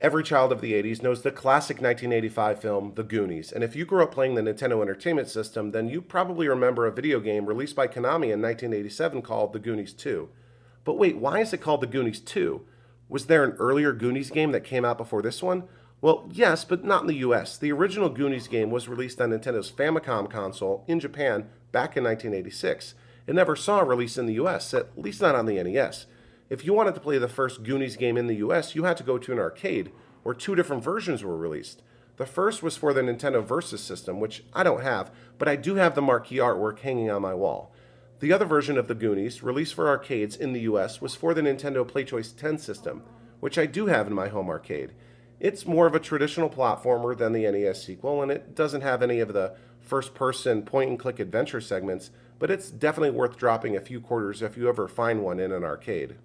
Every child of the 80s knows the classic 1985 film, The Goonies, and if you grew up playing the Nintendo Entertainment System, then you probably remember a video game released by Konami in 1987 called The Goonies II. But wait, why is it called The Goonies II? Was there an earlier Goonies game that came out before this one? Well, yes, but not in the US. The original Goonies game was released on Nintendo's Famicom console in Japan back in 1986. It never saw a release in the US, at least not on the NES. If you wanted to play the first Goonies game in the US, you had to go to an arcade, where two different versions were released. The first was for the Nintendo Versus system, which I don't have, but I do have the marquee artwork hanging on my wall. The other version of the Goonies, released for arcades in the US, was for the Nintendo PlayChoice 10 system, which I do have in my home arcade. It's more of a traditional platformer than the NES sequel, and it doesn't have any of the first-person point-and-click adventure segments, but it's definitely worth dropping a few quarters if you ever find one in an arcade.